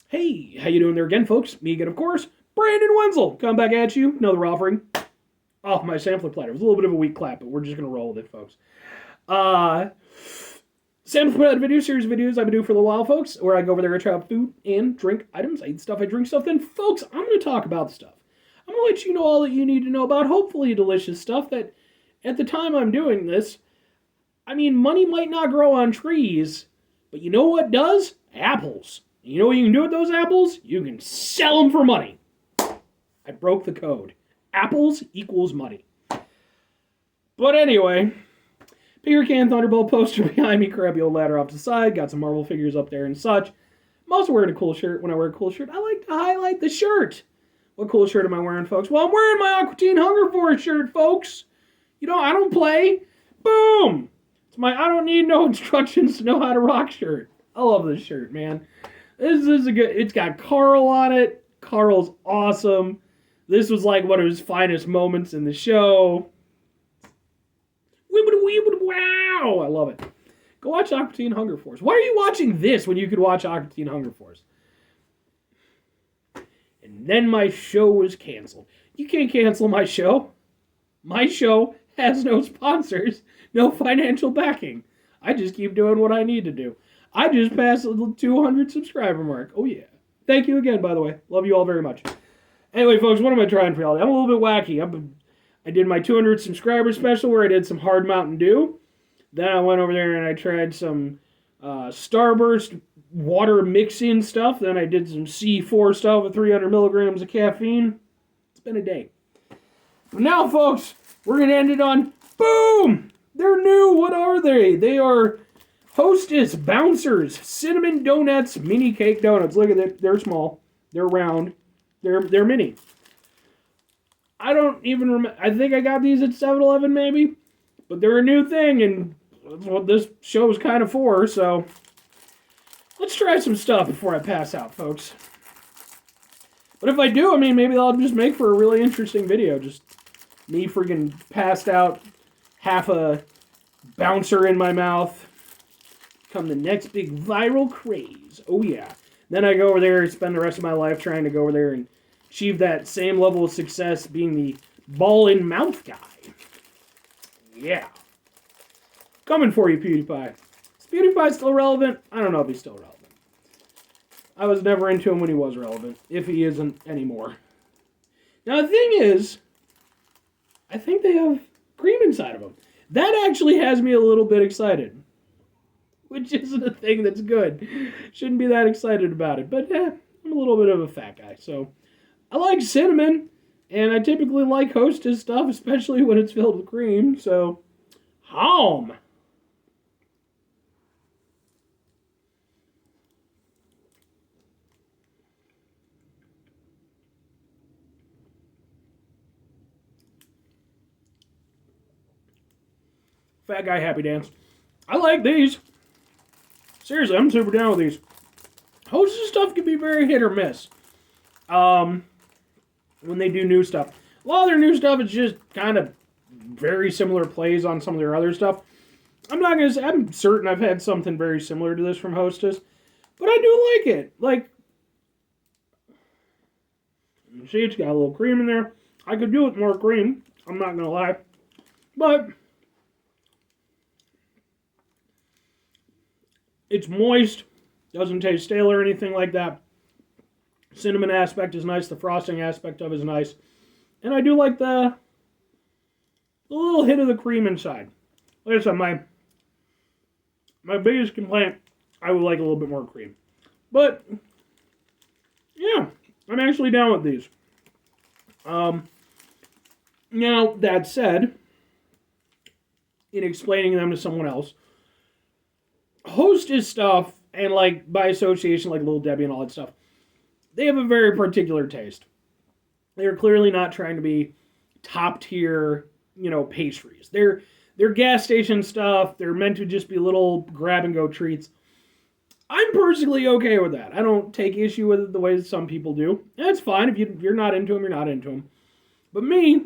Hey, how you doing there again, folks? Me again, of course, Brandon Wenzel. Come back at you. Another offering off my sampler platter. It was a little bit of a weak clap, but we're just going to roll with it, folks. Uh, Sampler platter video series of videos I've been doing for a little while, folks, where I go over there and try out food and drink items. I eat stuff, I drink stuff. Then, folks, I'm going to talk about stuff. I'm going to let you know all that you need to know about, hopefully delicious stuff that at the time I'm doing this, money might not grow on trees, but you know what does? Apples. You know what you can do with those apples? You can sell them for money. I broke the code. Apples equals money. But anyway, bigger can Thunderbolt poster behind me, crabby old ladder off to the side, got some Marvel figures up there and such. I'm also wearing a cool shirt. When I wear a cool shirt, I like to highlight the shirt. What cool shirt am I wearing, folks? Well, I'm wearing my Aqua Teen Hunger Force shirt, folks. You know, I don't play. Boom! It's my I don't need no instructions to know how to rock shirt. I love this shirt, man. This is a good. It's got Carl on it. Carl's awesome. This was like one of his finest moments in the show. Wow! I love it. Go watch Aqua Teen Hunger Force. Why are you watching this when you could watch Aqua Teen Hunger Force? And then my show was canceled. You can't cancel my show. My show has no sponsors, no financial backing. I just keep doing what I need to do. I just passed the 200 subscriber mark. Oh, yeah. Thank you again, by the way. Love you all very much. Anyway, folks, what am I trying for y'all? I'm a little bit wacky. I did my 200 subscriber special where I did some hard Mountain Dew. Then I went over there and I tried some Starburst water mix-in stuff. Then I did some C4 stuff with 300 milligrams of caffeine. It's been a day. But now, folks, we're going to end it on, boom! They're new. What are they? They are Hostess Bouncers Cinnamon Donettes Mini Cake Donuts. Look at it. They're small. They're round. They're mini. I don't even remember. I think I got these at 7-Eleven maybe. But they're a new thing, and that's what this show is kind of for, so let's try some stuff before I pass out, folks. But if I do, maybe I'll just make for a really interesting video. Just me freaking passed out, half a bouncer in my mouth. Come the next big viral craze. Oh, yeah. Then I go over there and spend the rest of my life trying to go over there and achieve that same level of success being the ball-in-mouth guy. Yeah. Coming for you, PewDiePie. Is PewDiePie still relevant? I don't know if he's still relevant. I was never into him when he was relevant, if he isn't anymore. Now, the thing is, I think they have cream inside of them. That actually has me a little bit excited. Which isn't a thing that's good. Shouldn't be that excited about it. But, I'm a little bit of a fat guy, so I like cinnamon. And I typically like Hostess stuff, especially when it's filled with cream, so home. Fat guy happy dance. I like these. Seriously, I'm super down with these. Hostess stuff can be very hit or miss. When they do new stuff. A lot of their new stuff is just kind of very similar plays on some of their other stuff. I'm not going to say, I'm certain I've had something very similar to this from Hostess, but I do like it. Like, you see, it's got a little cream in there. I could do with more cream, I'm not going to lie. But it's moist, doesn't taste stale or anything like that. Cinnamon aspect is nice. The frosting aspect of it is nice. And I do like the little hit of the cream inside. Like I said, my biggest complaint, I would like a little bit more cream. But, yeah, I'm actually down with these. Now, that said, in explaining them to someone else, Hostess stuff, and like by association, like Little Debbie and all that stuff, they have a very particular taste. They're clearly not trying to be top tier, pastries. They're gas station stuff. They're meant to just be little grab and go treats. I'm personally okay with that. I don't take issue with it the way that some people do. That's fine. If you're not into them, you're not into them. But me,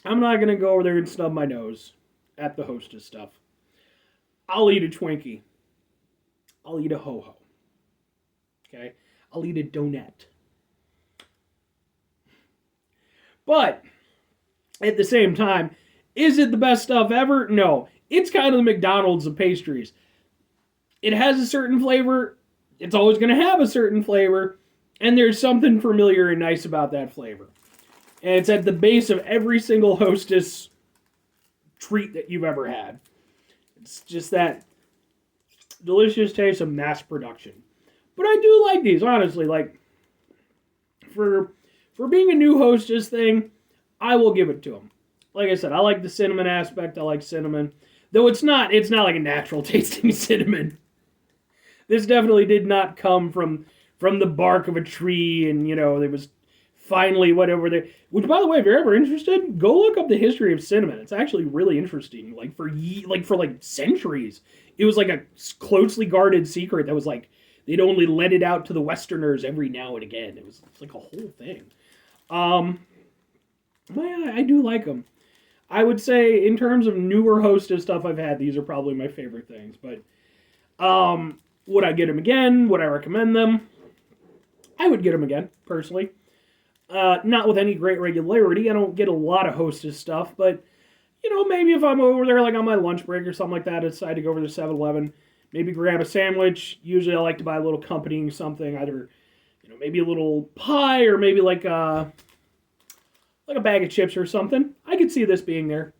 I'm not going to go over there and snub my nose at the Hostess stuff. I'll eat a Twinkie. I'll eat a ho-ho. Okay? I'll eat a donut. But at the same time, is it the best stuff ever? No. It's kind of the McDonald's of pastries. It has a certain flavor. It's always going to have a certain flavor. And there's something familiar and nice about that flavor. And it's at the base of every single Hostess treat that you've ever had. It's just that delicious taste of mass production. But I do like these, honestly. Like, for being a new Hostess thing, I will give it to them. Like I said, I like the cinnamon aspect. I like cinnamon. Though it's not like a natural tasting cinnamon. This definitely did not come from the bark of a tree and, there was finally whatever there. Which, by the way, if you're ever interested, go look up the history of cinnamon. It's actually really interesting. Like, for centuries, it was like a closely guarded secret that was like, they'd only let it out to the Westerners every now and again. It's like a whole thing. But yeah, I do like them. I would say, in terms of newer Hostess stuff I've had, these are probably my favorite things. But, would I get them again? Would I recommend them? I would get them again, personally. Not with any great regularity. I don't get a lot of Hostess stuff, but, maybe if I'm over there, like on my lunch break or something like that, I decide to go over to 7-Eleven, maybe grab a sandwich. Usually I like to buy a little accompanying something, either, maybe a little pie or maybe like a bag of chips or something. I could see this being there.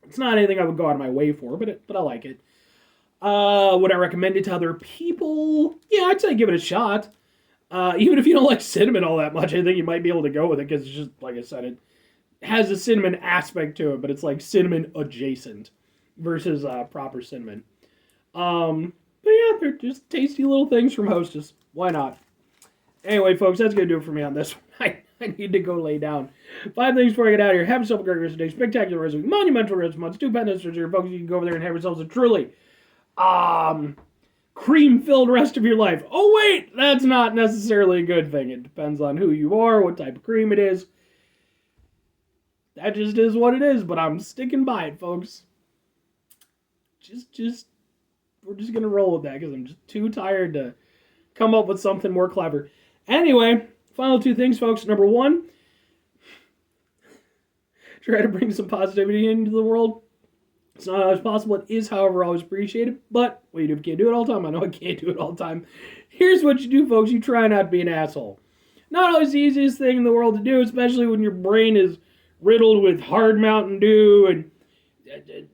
It's not anything I would go out of my way for, but I like it. Would I recommend it to other people? Yeah, I'd say give it a shot. Even if you don't like cinnamon all that much, I think you might be able to go with it, because it's just, like I said, it has a cinnamon aspect to it, but it's like cinnamon adjacent versus proper cinnamon. But yeah, they're just tasty little things from Hostess. Why not? Anyway, folks, that's going to do it for me on this one. I need to go lay down. 5 things before I get out of here. Have yourself a great rest of the day. Spectacular rest of the week. Monumental rest of the month. 2 pet nesters here. Folks, you can go over there and have yourselves a truly cream-filled rest of your life. Oh, wait! That's not necessarily a good thing. It depends on who you are, what type of cream it is. That just is what it is, but I'm sticking by it, folks. We're just going to roll with that, because I'm just too tired to come up with something more clever. Anyway, final 2 things, folks. Number 1, try to bring some positivity into the world. It's not always possible. It is, however, always appreciated. But what you do, if you can't do it all the time, I know I can't do it all the time. Here's what you do, folks. You try not to be an asshole. Not always the easiest thing in the world to do, especially when your brain is riddled with hard Mountain Dew and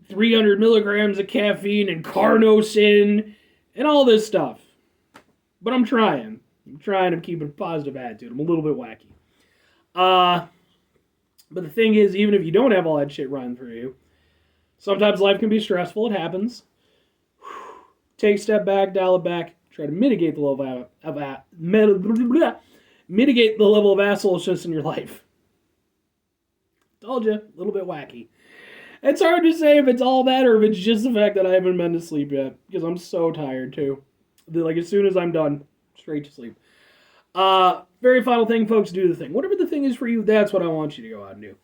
300 milligrams of caffeine and carnosine and all this stuff. But I'm trying. I'm keeping a positive attitude. I'm a little bit wacky. But the thing is, even if you don't have all that shit running through you, sometimes life can be stressful. It happens. Take a step back, dial it back. Try to mitigate the level of assholishness in your life. Told you, a little bit wacky. It's hard to say if it's all that or if it's just the fact that I haven't been to sleep yet, because I'm so tired too. Like, as soon as I'm done, straight to sleep. Very final thing, folks, do the thing. Whatever the thing is for you, that's what I want you to go out and do.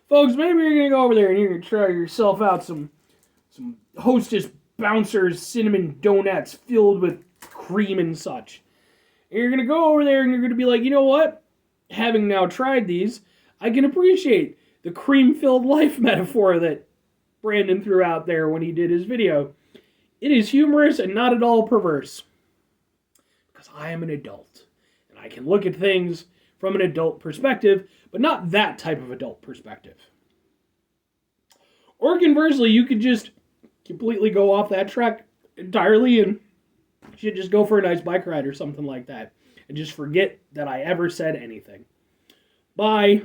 Folks, maybe you're going to go over there and you're going to try yourself out some Hostess Bouncers cinnamon donuts filled with cream and such. And you're going to go over there and you're going to be like, you know what? Having now tried these, I can appreciate the cream-filled life metaphor that Brandon threw out there when he did his video. It is humorous and not at all perverse. Because I am an adult. And I can look at things from an adult perspective, but not that type of adult perspective. Or conversely, you could just completely go off that track entirely and you should just go for a nice bike ride or something like that. And just forget that I ever said anything. Bye.